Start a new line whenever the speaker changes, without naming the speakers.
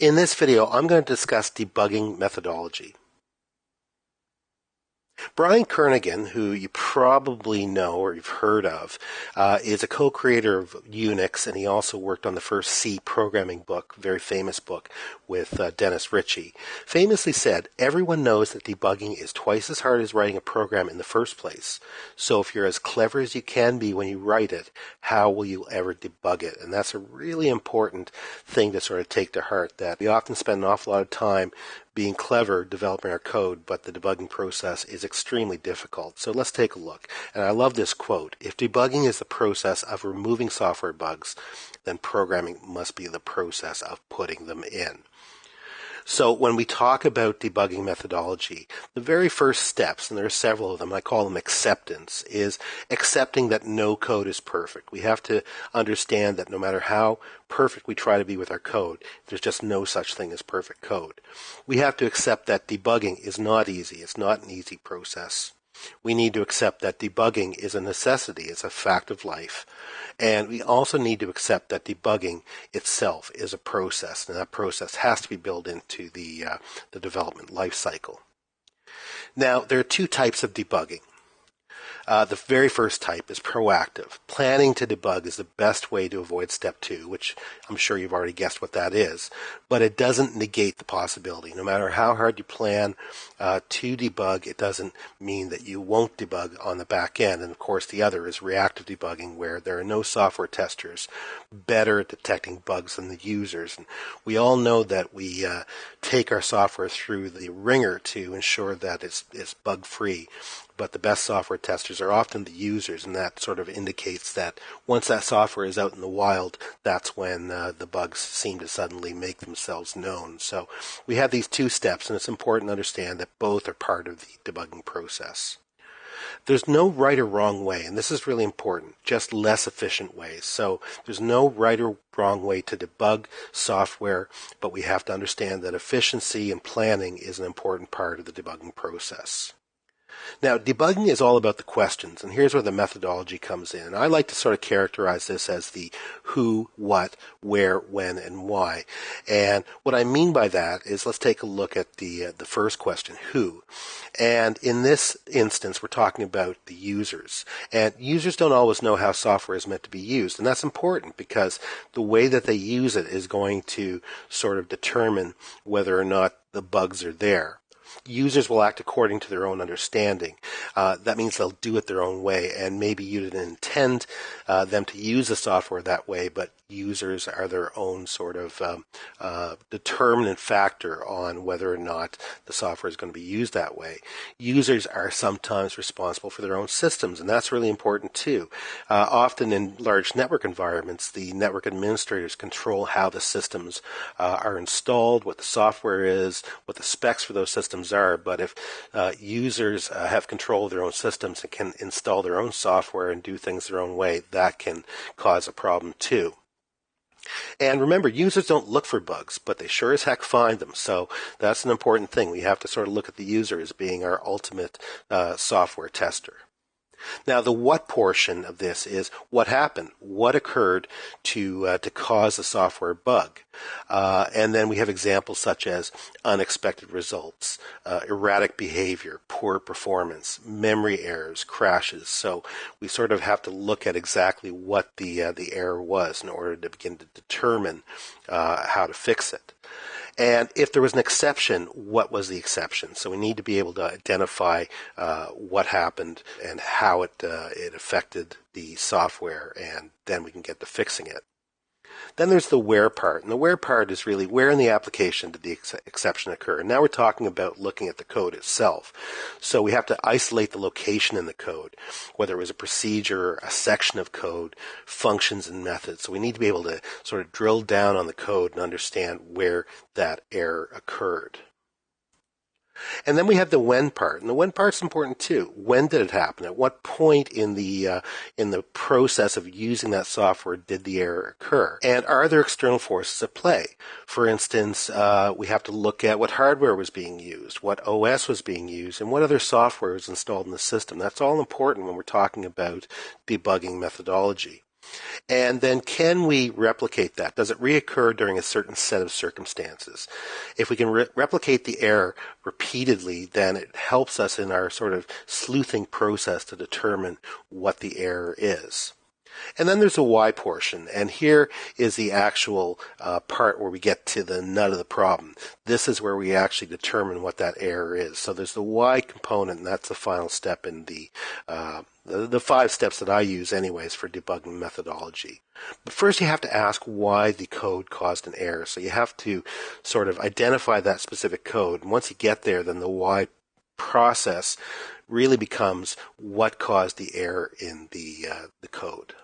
In this video, I'm going to discuss debugging methodology. Brian Kernighan, who you probably know or you've heard of, is a co-creator of Unix, and he also worked on the first C programming book, very famous book, with Dennis Ritchie. Famously said, everyone knows that debugging is twice as hard as writing a program in the first place. So if you're as clever as you can be when you write it, how will you ever debug it? And that's a really important thing to sort of take to heart, that we often spend an awful lot of time being clever developing our code, but the debugging process is extremely difficult. So let's take a look. And I love this quote: if debugging is the process of removing software bugs, then programming must be the process of putting them in. So when we talk about debugging methodology, the very first steps, and there are several of them, I call them acceptance, is accepting that no code is perfect. We have to understand that no matter how perfect we try to be with our code, there's just no such thing as perfect code. We have to accept that debugging is not easy. It's not an easy process. We need to accept that debugging is a necessity, it's a fact of life. And we also need to accept that debugging itself is a process, and that process has to be built into the development life cycle. Now, there are two types of debugging. The very first type is proactive. Planning to debug is the best way to avoid step 2, which I'm sure you've already guessed what that is, but it doesn't negate the possibility. No matter how hard you plan to debug, it doesn't mean that you won't debug on the back end. And of course, the other is reactive debugging, where there are no software testers better at detecting bugs than the users. And we all know that we take our software through the ringer to ensure that it's bug-free. But the best software testers are often the users, and that sort of indicates that once that software is out in the wild, that's when the bugs seem to suddenly make themselves known. So we have these two steps, and it's important to understand that both are part of the debugging process. There's no right or wrong way, and this is really important, just less efficient ways. So there's no right or wrong way to debug software, but we have to understand that efficiency and planning is an important part of the debugging process. Now, debugging is all about the questions, and here's where the methodology comes in. And I like to sort of characterize this as the who, what, where, when, and why. And what I mean by that is, let's take a look at the first question, who. And in this instance, we're talking about the users. And users don't always know how software is meant to be used, and that's important because the way that they use it is going to sort of determine whether or not the bugs are there. Users will act according to their own understanding. That means they'll do it their own way, and maybe you didn't intend them to use the software that way, but users are their own sort of determinant factor on whether or not the software is going to be used that way. Users are sometimes responsible for their own systems, and that's really important too. Often in large network environments, the network administrators control how the systems are installed, what the software is, what the specs for those systems are. But if users have control of their own systems and can install their own software and do things their own way, that can cause a problem too. And remember, users don't look for bugs, but they sure as heck find them. So that's an important thing. We have to sort of look at the user as being our ultimate software tester. Now, the what portion of this is what happened, what occurred to cause the software bug. And then we have examples such as unexpected results, erratic behavior, poor performance, memory errors, crashes. So we sort of have to look at exactly what the error was in order to begin to determine how to fix it. And if there was an exception, what was the exception? So we need to be able to identify what happened and how it affected the software, and then we can get to fixing it. Then there's the where part, and the where part is really where in the application did the exception occur. And now we're talking about looking at the code itself. So we have to isolate the location in the code, whether it was a procedure, a section of code, functions, and methods. So we need to be able to sort of drill down on the code and understand where that error occurred. And then we have the when part, and the when part's important too. When did it happen? At what point in the process of using that software did the error occur? And are there external forces at play? For instance, we have to look at what hardware was being used, what OS was being used, and what other software was installed in the system. That's all important when we're talking about debugging methodology. And then can we replicate that? Does it reoccur during a certain set of circumstances? If we can replicate the error repeatedly, then it helps us in our sort of sleuthing process to determine what the error is. And then there's a why portion, and here is the actual part where we get to the nut of the problem. This is where we actually determine what that error is. So there's the why component, and that's the final step in the 5 steps that I use anyways for debugging methodology. But first you have to ask why the code caused an error. So you have to sort of identify that specific code. And once you get there, then the why process really becomes what caused the error in the code.